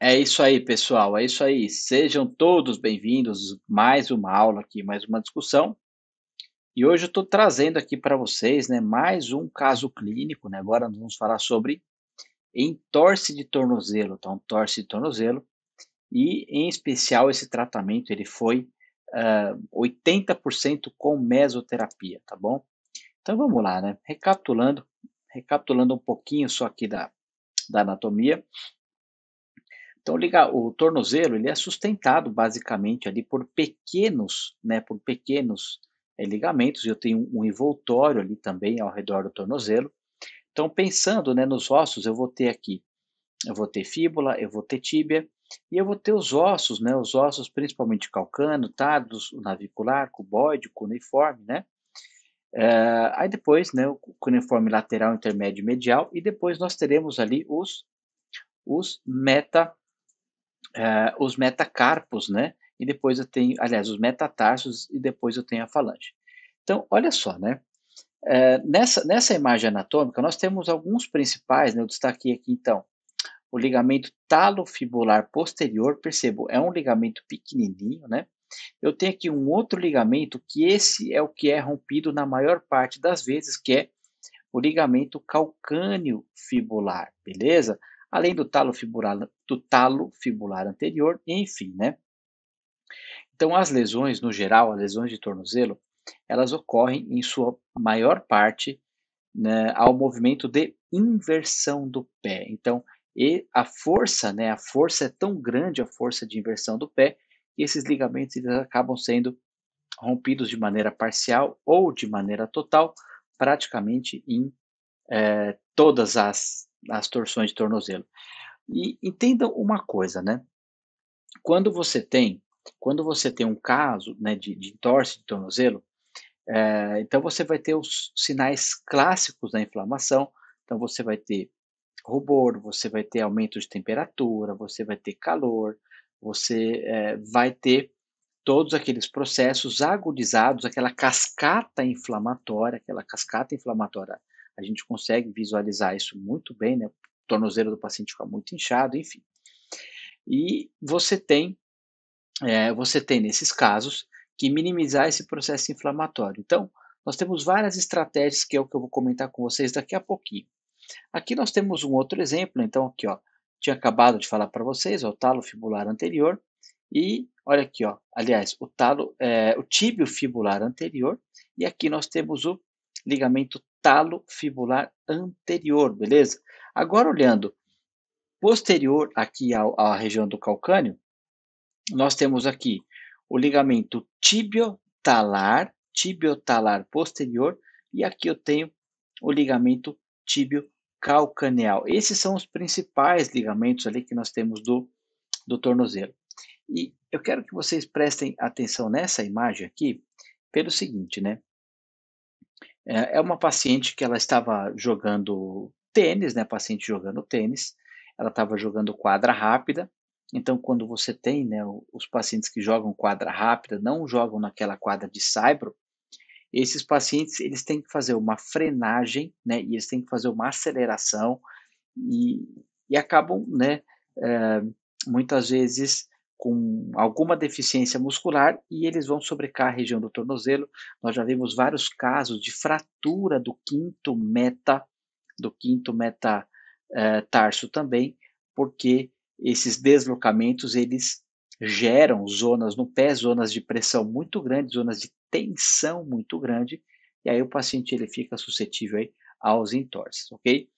É isso aí, pessoal. É isso aí. Sejam todos bem-vindos. Mais uma aula aqui, mais uma discussão. E hoje eu estou trazendo aqui para vocês, né, mais um caso clínico, né? Agora nós vamos falar sobre entorse de tornozelo, então torce de tornozelo. E em especial esse tratamento ele foi 80% com mesoterapia, tá bom? Então vamos lá, né? Recapitulando um pouquinho só aqui da anatomia. Então, o tornozelo ele é sustentado basicamente ali por pequenos, né, ligamentos. Eu tenho um envoltório ali também ao redor do tornozelo. Então, pensando, né, nos ossos, eu vou ter fíbula, eu vou ter tíbia e eu vou ter os ossos, né, os ossos principalmente calcâneo, tarsus, o navicular, cuboide, cuneiforme, né? Aí depois, né, o cuneiforme lateral, intermédio e medial e depois nós teremos ali os meta os metacarpos, né? E depois eu tenho, aliás, os metatarsos e depois eu tenho a falange. Então, olha só, né? Nessa imagem anatômica, nós temos alguns principais, né? Eu destaquei aqui, então, o ligamento talofibular posterior, percebo, é um ligamento pequenininho, né? Eu tenho aqui um outro ligamento que esse é o que é rompido na maior parte das vezes, que é o ligamento calcâneo fibular, beleza? Além do talo fibular anterior, enfim, né? Então, as lesões, no geral, as lesões de tornozelo, elas ocorrem em sua maior parte, né, ao movimento de inversão do pé. Então, e a força, né, a força é tão grande, a força de inversão do pé, que esses ligamentos eles acabam sendo rompidos de maneira parcial ou de maneira total, praticamente em todas as torções de tornozelo. E entendam uma coisa, né? Quando você tem, quando você tem um caso, né, de entorse de tornozelo, então você vai ter os sinais clássicos da inflamação. Então você vai ter rubor, você vai ter aumento de temperatura, você vai ter calor, você vai ter todos aqueles processos agudizados, aquela cascata inflamatória. A gente consegue visualizar isso muito bem, né? O tornozelo do paciente fica muito inchado, enfim. E você tem nesses casos que minimizar esse processo inflamatório. Então, nós temos várias estratégias que é o que eu vou comentar com vocês daqui a pouquinho. Aqui nós temos um outro exemplo, então aqui ó, tinha acabado de falar para vocês, ó, o talo fibular anterior e olha aqui ó, aliás, o tíbio fibular anterior e aqui nós temos o ligamento talo fibular anterior, beleza? Agora olhando posterior aqui à região do calcâneo, nós temos aqui o ligamento tibiotalar posterior, e aqui eu tenho o ligamento tibio-calcaneal. Esses são os principais ligamentos ali que nós temos do tornozelo. E eu quero que vocês prestem atenção nessa imagem aqui, pelo seguinte, né? É uma paciente que ela estava jogando tênis, né? Paciente jogando tênis, ela estava jogando quadra rápida. Então, quando você tem, né, os pacientes que jogam quadra rápida, não jogam naquela quadra de saibro, esses pacientes eles têm que fazer uma frenagem, né? E eles têm que fazer uma aceleração e, e acabam, né, eh, muitas vezes com alguma deficiência muscular e eles vão sobrecarregar a região do tornozelo. Nós já vimos vários casos de fratura do quinto meta tarso também, porque esses deslocamentos eles geram zonas no pé, zonas de pressão muito grande, zonas de tensão muito grande, e aí o paciente ele fica suscetível aí aos entorses, ok?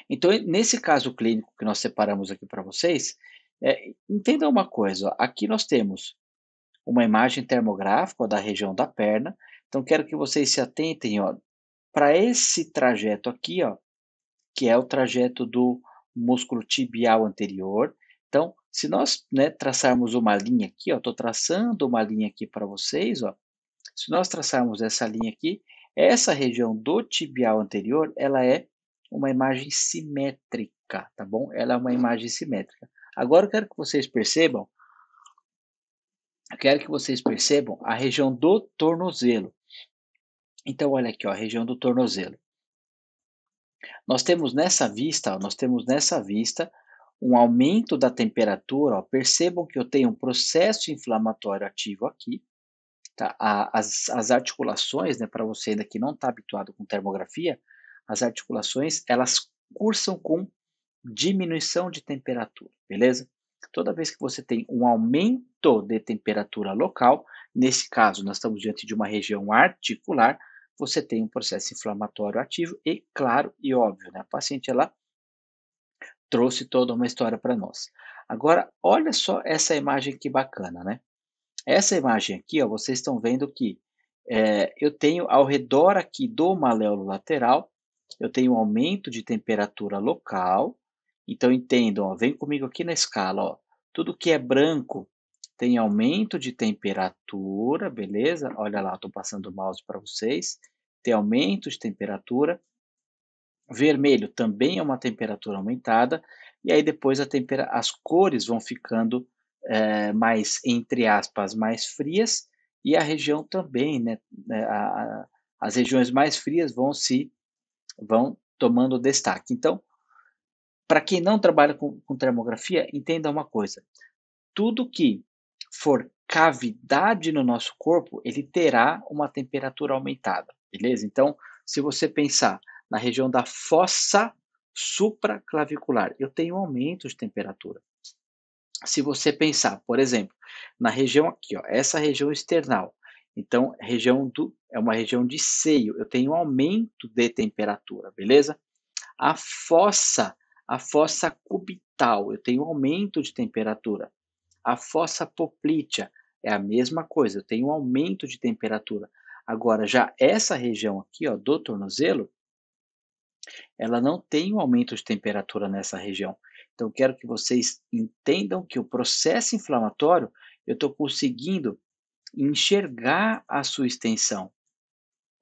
Então, nesse caso clínico que nós separamos aqui para vocês, entenda uma coisa, ó, aqui nós temos uma imagem termográfica ó, da região da perna, então quero que vocês se atentem para esse trajeto aqui, ó, que é o trajeto do músculo tibial anterior. Então, se nós né, traçarmos uma linha aqui, estou traçando uma linha aqui para vocês, ó, se nós traçarmos essa linha aqui, essa região do tibial anterior, ela é uma imagem simétrica, tá bom? Ela é uma imagem simétrica. Agora eu quero que vocês percebam a região do tornozelo. Então, olha aqui, ó, a região do tornozelo. Nós temos nessa vista um aumento da temperatura, ó, percebam que eu tenho um processo inflamatório ativo aqui, tá? As articulações, né, para você ainda que não está habituado com termografia, as articulações, elas cursam com diminuição de temperatura, beleza? Toda vez que você tem um aumento de temperatura local, nesse caso nós estamos diante de uma região articular, você tem um processo inflamatório ativo e, claro e óbvio, né, a paciente ela trouxe toda uma história para nós. Agora, olha só essa imagem que bacana, né? Essa imagem aqui, ó, vocês estão vendo que eu tenho ao redor aqui do maléolo lateral, eu tenho um aumento de temperatura local. Então entendam, ó, vem comigo aqui na escala, ó, tudo que é branco tem aumento de temperatura, beleza? Olha lá, estou passando o mouse para vocês. Tem aumento de temperatura. Vermelho também é uma temperatura aumentada, e aí depois as cores vão ficando mais, entre aspas, mais frias, e a região também, né, as regiões mais frias vão tomando destaque. Então, para quem não trabalha com termografia, entenda uma coisa: tudo que for cavidade no nosso corpo, ele terá uma temperatura aumentada, beleza? Então, se você pensar na região da fossa supraclavicular, eu tenho um aumento de temperatura. Se você pensar, por exemplo, na região aqui, ó, essa região external, então é uma região de seio, eu tenho um aumento de temperatura, beleza? A fossa, a fossa cubital, eu tenho um aumento de temperatura. A fossa poplítea é a mesma coisa, eu tenho um aumento de temperatura. Agora, já essa região aqui, ó, do tornozelo, ela não tem um aumento de temperatura nessa região. Então, quero que vocês entendam que o processo inflamatório, eu estou conseguindo enxergar a sua extensão.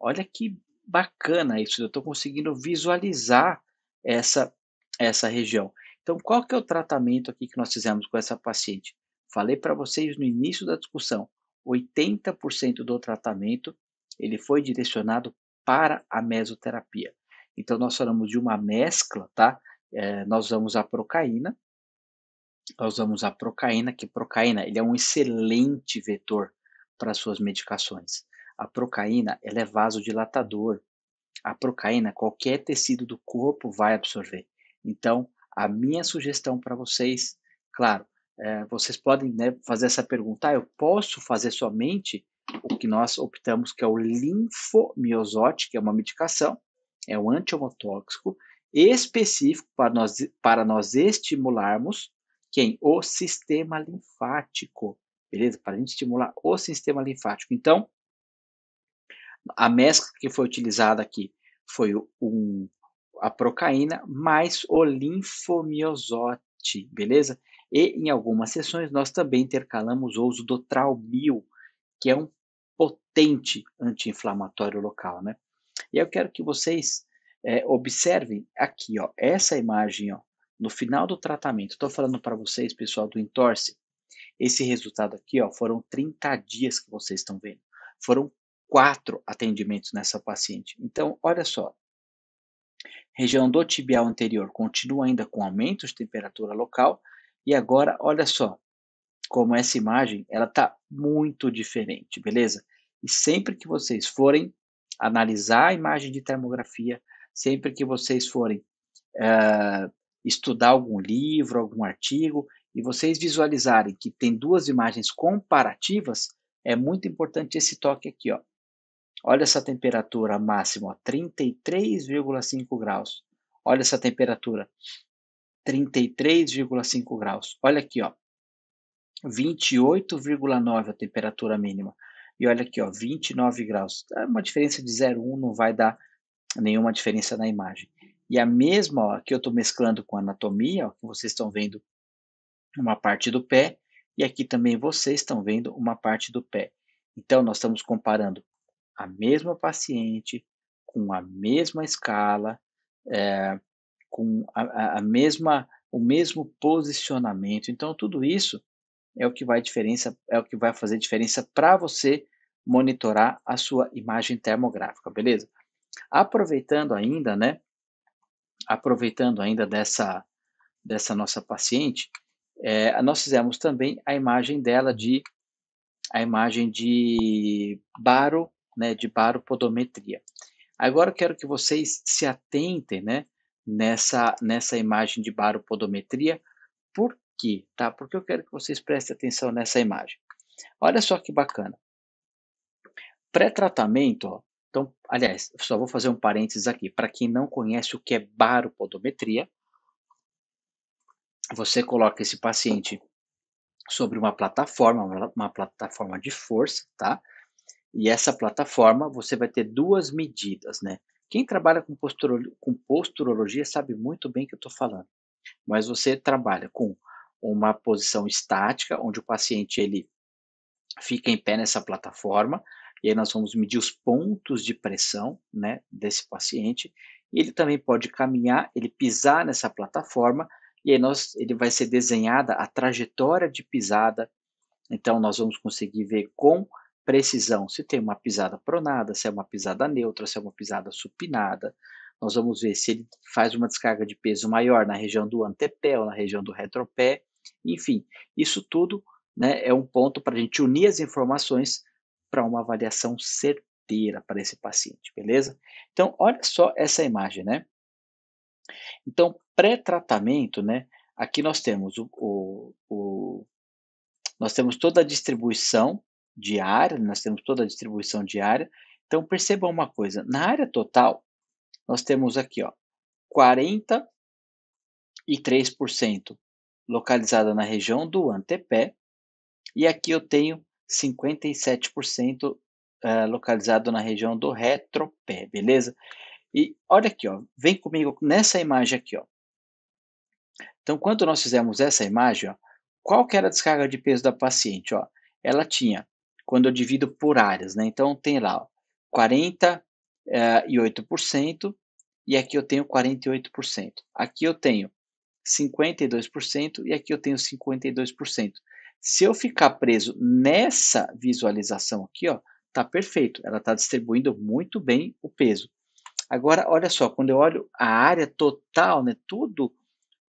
Olha que bacana isso, eu estou conseguindo visualizar essa, essa região. Então, qual que é o tratamento aqui que nós fizemos com essa paciente? Falei para vocês no início da discussão, 80% do tratamento ele foi direcionado para a mesoterapia. Então, nós falamos de uma mescla, tá? Nós usamos a procaína, que procaína ele é um excelente vetor para suas medicações. A procaína ela é vasodilatador. A procaína qualquer tecido do corpo vai absorver. Então, a minha sugestão para vocês, claro, vocês podem, né, fazer essa pergunta: eu posso fazer somente o que nós optamos, que é o linfomiosótico, que é uma medicação, é um antiemotóxico específico para nós estimularmos quem? O sistema linfático, beleza? Para a gente estimular o sistema linfático. Então, a mescla que foi utilizada aqui foi a procaína mais o linfomiosote, beleza? E em algumas sessões nós também intercalamos o uso do Tralmil, que é um potente anti-inflamatório local, né? E eu quero que vocês observem aqui, ó, essa imagem, ó, no final do tratamento. Estou falando para vocês, pessoal do Entorce, esse resultado aqui, ó, foram 30 dias que vocês estão vendo. Foram 4 atendimentos nessa paciente. Então, olha só, região do tibial anterior continua ainda com aumento de temperatura local, e agora, olha só, como essa imagem, ela está muito diferente, beleza? E sempre que vocês forem analisar a imagem de termografia, sempre que vocês forem eh, estudar algum livro, algum artigo, e vocês visualizarem que tem duas imagens comparativas, é muito importante esse toque aqui, ó. Olha essa temperatura máxima, ó, 33,5 graus. Olha essa temperatura, 33,5 graus. Olha aqui, ó, 28,9 a temperatura mínima. E olha aqui, ó, 29 graus. É uma diferença de 0,1, não vai dar nenhuma diferença na imagem. E a mesma, ó, que eu estou mesclando com a anatomia, ó, que vocês estão vendo uma parte do pé, e aqui também vocês estão vendo uma parte do pé. Então, nós estamos comparando a mesma paciente, com a mesma escala, com a mesma, o mesmo posicionamento. Então, tudo isso é o que vai fazer diferença para você monitorar a sua imagem termográfica, beleza? Aproveitando ainda, né? Aproveitando ainda dessa nossa paciente, nós fizemos também a imagem de baro, né, de baropodometria. Agora eu quero que vocês se atentem, né, nessa imagem de baropodometria. Por quê? Tá? Porque eu quero que vocês prestem atenção nessa imagem. Olha só que bacana. Pré-tratamento, ó, então, aliás, só vou fazer um parênteses aqui. Para quem não conhece o que é baropodometria, você coloca esse paciente sobre uma plataforma de força, tá? E essa plataforma você vai ter duas medidas, né? Quem trabalha com posturologia sabe muito bem o que eu estou falando, mas você trabalha com uma posição estática, onde o paciente ele fica em pé nessa plataforma, e aí nós vamos medir os pontos de pressão, né, desse paciente. E ele também pode caminhar, ele pisar nessa plataforma, e aí ele vai ser desenhada a trajetória de pisada. Então nós vamos conseguir ver com precisão se tem uma pisada pronada, se é uma pisada neutra, se é uma pisada supinada. Nós vamos ver se ele faz uma descarga de peso maior na região do antepé ou na região do retropé. Enfim, isso tudo, né, é um ponto para a gente unir as informações para uma avaliação certeira para esse paciente, beleza? Então, olha só essa imagem, né? Então, pré-tratamento, né? Aqui nós temos nós temos toda a distribuição diária, Então percebam uma coisa, na área total, nós temos aqui, ó, 43% localizada na região do antepé, e aqui eu tenho 57% localizado na região do retropé, beleza? E olha aqui, ó, vem comigo nessa imagem aqui, ó. Então, quando nós fizemos essa imagem, ó, qual que era a descarga de peso da paciente? Ó? Ela tinha, quando eu divido por áreas, né? Então tem lá ó, 48%, e aqui eu tenho 48%. Aqui eu tenho 52% e aqui eu tenho 52%. Se eu ficar preso nessa visualização aqui, ó, tá perfeito. Ela está distribuindo muito bem o peso. Agora, olha só, quando eu olho a área total, né, tudo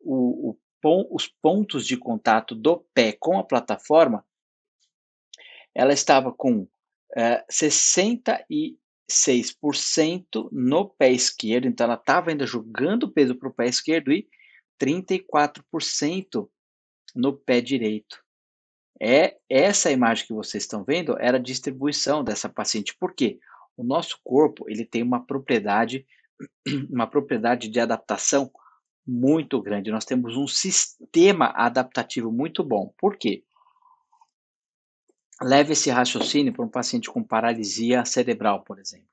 os pontos de contato do pé com a plataforma, ela estava com 66% no pé esquerdo, então ela estava ainda jogando peso para o pé esquerdo e 34% no pé direito. Essa imagem que vocês estão vendo era a distribuição dessa paciente. Por quê? O nosso corpo ele tem uma propriedade de adaptação muito grande. Nós temos um sistema adaptativo muito bom. Por quê? Leve esse raciocínio para um paciente com paralisia cerebral, por exemplo.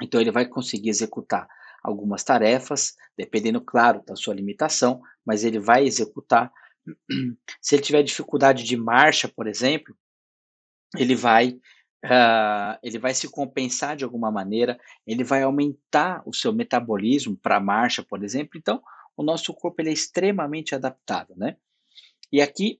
Então, ele vai conseguir executar algumas tarefas, dependendo, claro, da sua limitação, mas ele vai executar. Se ele tiver dificuldade de marcha, por exemplo, ele vai, ele vai se compensar de alguma maneira, ele vai aumentar o seu metabolismo para a marcha, por exemplo. Então, o nosso corpo ele é extremamente adaptável, né? E aqui,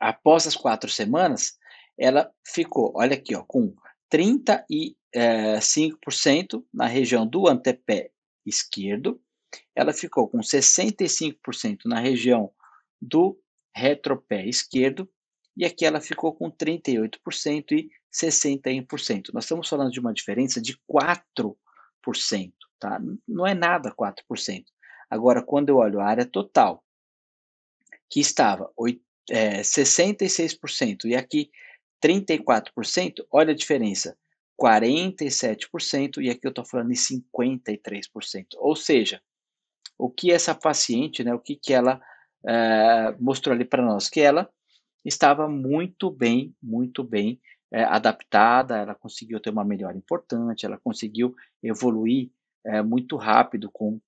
após as 4 semanas, ela ficou, olha aqui, ó, com 35% na região do antepé esquerdo, ela ficou com 65% na região do retropé esquerdo, e aqui ela ficou com 38% e 61%. Nós estamos falando de uma diferença de 4%, tá? Não é nada 4%. Agora, quando eu olho a área total, que estava 66% e aqui 34%, olha a diferença, 47% e aqui eu estou falando em 53%. Ou seja, o que essa paciente, né, o que ela mostrou ali para nós? Que ela estava muito bem adaptada, ela conseguiu ter uma melhora importante, ela conseguiu evoluir muito rápido com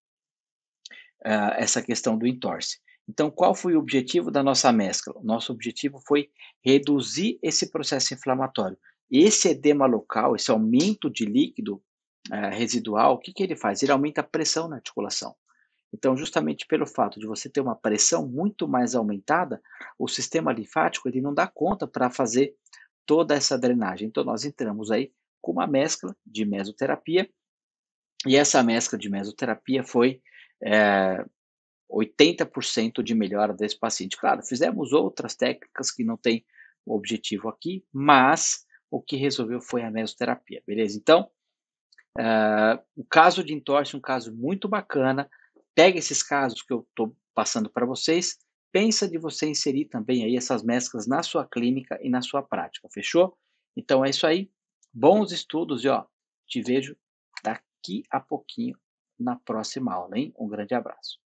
essa questão do entorse. Então, qual foi o objetivo da nossa mescla? O nosso objetivo foi reduzir esse processo inflamatório. Esse edema local, esse aumento de líquido residual, o que, que ele faz? Ele aumenta a pressão na articulação. Então, justamente pelo fato de você ter uma pressão muito mais aumentada, o sistema linfático ele não dá conta para fazer toda essa drenagem. Então, nós entramos aí com uma mescla de mesoterapia, e essa mescla de mesoterapia foi 80% de melhora desse paciente. Claro, fizemos outras técnicas que não têm o objetivo aqui, mas o que resolveu foi a mesoterapia, beleza? Então, o caso de entorse é um caso muito bacana. Pega esses casos que eu estou passando para vocês, pensa de você inserir também aí essas mesclas na sua clínica e na sua prática, fechou? Então é isso aí, bons estudos e ó, te vejo daqui a pouquinho na próxima aula, hein? Um grande abraço.